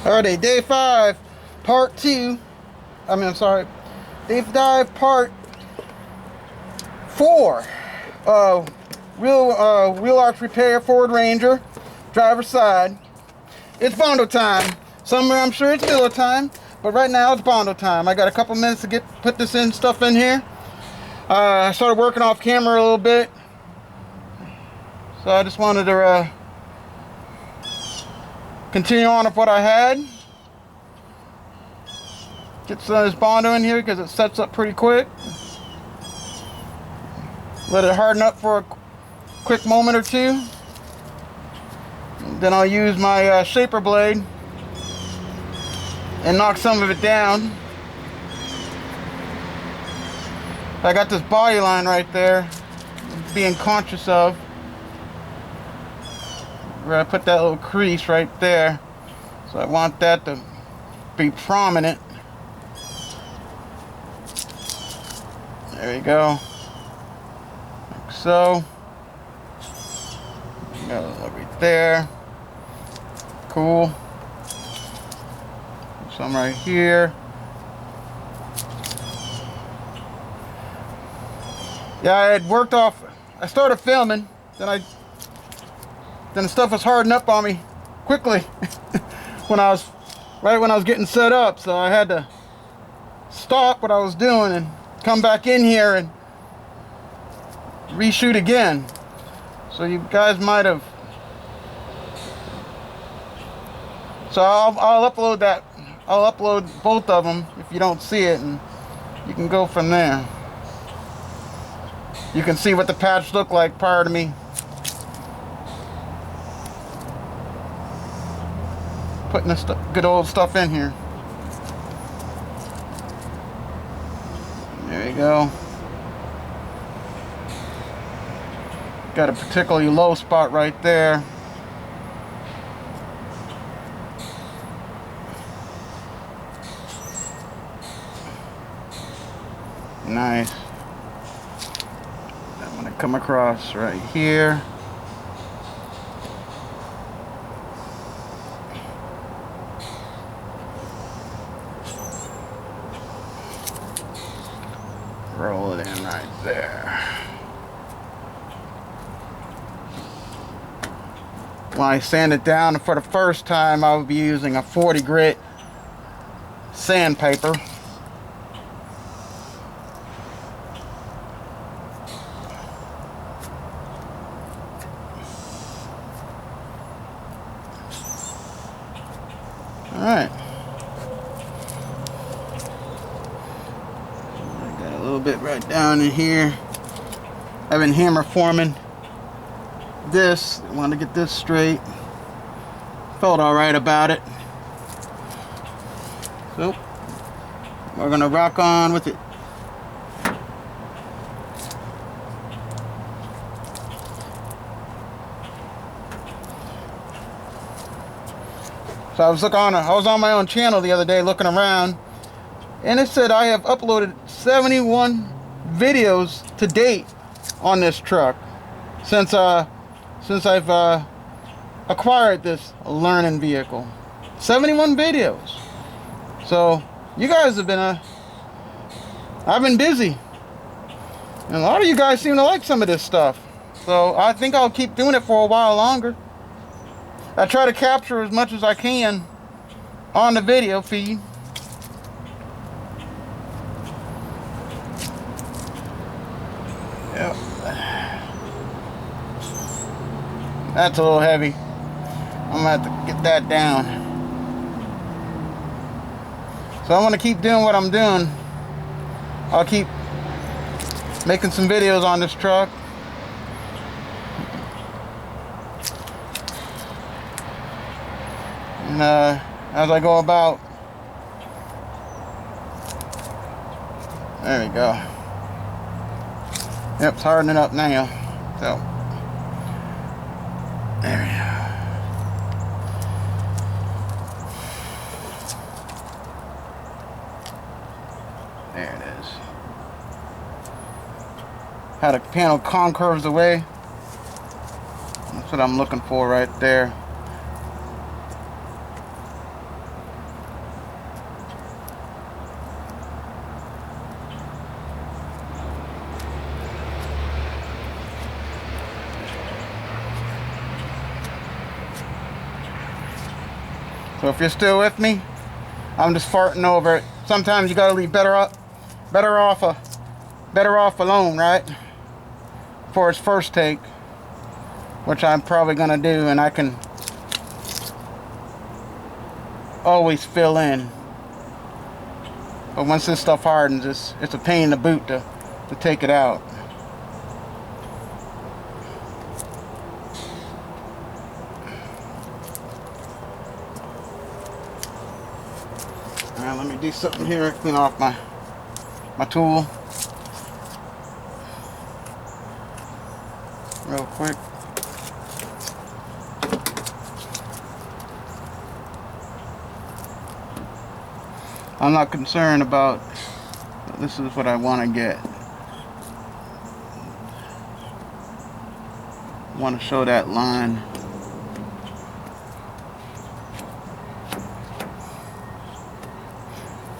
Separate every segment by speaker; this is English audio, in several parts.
Speaker 1: Alrighty, day 5, part 2. I'm sorry, day 5, part 4. Wheel arch repair, Ford Ranger, driver's side. It's Bondo time. Somewhere I'm sure it's Miller time, but right now it's Bondo time. I got a couple minutes to put this stuff in here. I started working off camera a little bit, so I just wanted to continue on with what I had. Get some of this Bondo in here because it sets up pretty quick. Let it harden up for a quick moment or two. Then I'll use my shaper blade and knock some of it down. I got this body line right there, being conscious of, where I put that little crease right there. So I want that to be prominent. There you go. Like so. Got a little right there. Cool. Some right here. Yeah, I had worked off. I started filming, then the stuff was hardening up on me quickly when I was getting set up. So I had to stop what I was doing and come back in here and reshoot again. So you guys might have. So I'll upload that. I'll upload both of them if you don't see it, and you can go from there. You can see what the patch looked like prior to me putting this good old stuff in here. There you go. Got a particularly low spot right there. Nice. I'm gonna come across right here. Roll it in right there. When I sand it down for the first time, I will be using a 40 grit sandpaper. Alright. I got a little bit right down in here. I've been hammer forming this. I want to get this straight. Felt alright about it. So we're gonna rock on with it. So I was on my own channel the other day looking around, and it said I have uploaded 71 videos to date on this truck since I've acquired this learning vehicle. 71 videos. So you guys have been I've been busy, and a lot of you guys seem to like some of this stuff. So I think I'll keep doing it for a while longer. I try to capture as much as I can on the video feed. Yep. That's a little heavy. I'm gonna have to get that down. So I'm gonna keep doing what I'm doing. I'll keep making some videos on this truck. And as I go about, there we go. Yep, it's hardening up now. So there we go. There it is. How the panel concurves away. That's what I'm looking for right there. So if you're still with me, I'm just farting over it. Sometimes you gotta leave better off alone, right? For its first take, which I'm probably gonna do, and I can always fill in. But once this stuff hardens, it's a pain in the boot to take it out. Alright, let me do something here, clean off my tool real quick. I'm not concerned about, this is what I want to get. I want to show that line.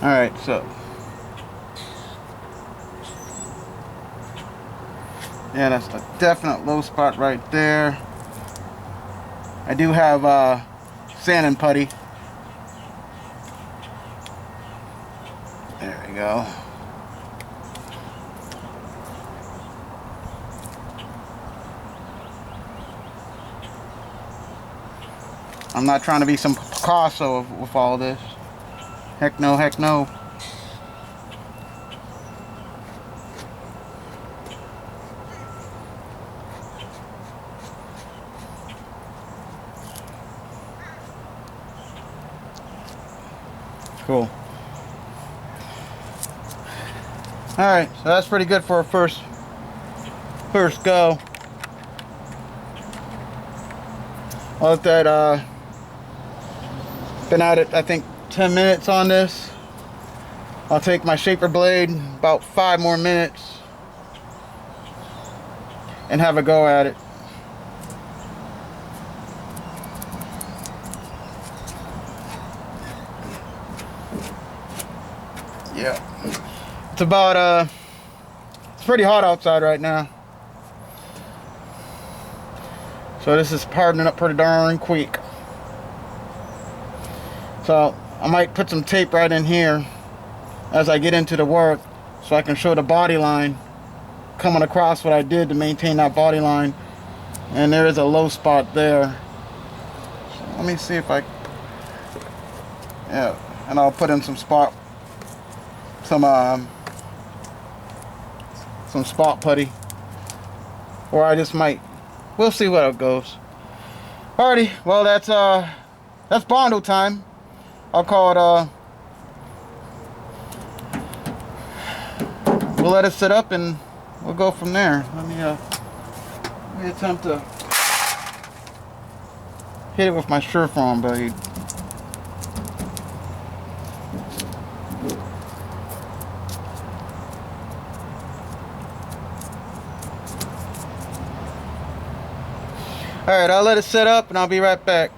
Speaker 1: Alright, so yeah, that's a definite low spot right there. I do have sand and putty. There we go. I'm not trying to be some Picasso with all this. Heck no, heck no. Cool. Alright, so that's pretty good for a first go. I'll let that been at it, I think, 10 minutes on this. I'll take my shaper blade, about 5 more minutes, and have a go at it. Yeah. It's about, it's pretty hot outside right now. So this is hardening up pretty darn quick. So I might put some tape right in here as I get into the work, so I can show the body line coming across what I did to maintain that body line. And there is a low spot there. So let me see if I, yeah, and I'll put in some spot putty, or I just might, we'll see what it goes. Alrighty, well that's Bondo time. I'll call it, we'll let it sit up and we'll go from there. Let me attempt to hit it with my Surefron blade. Alright, I'll let it set up and I'll be right back.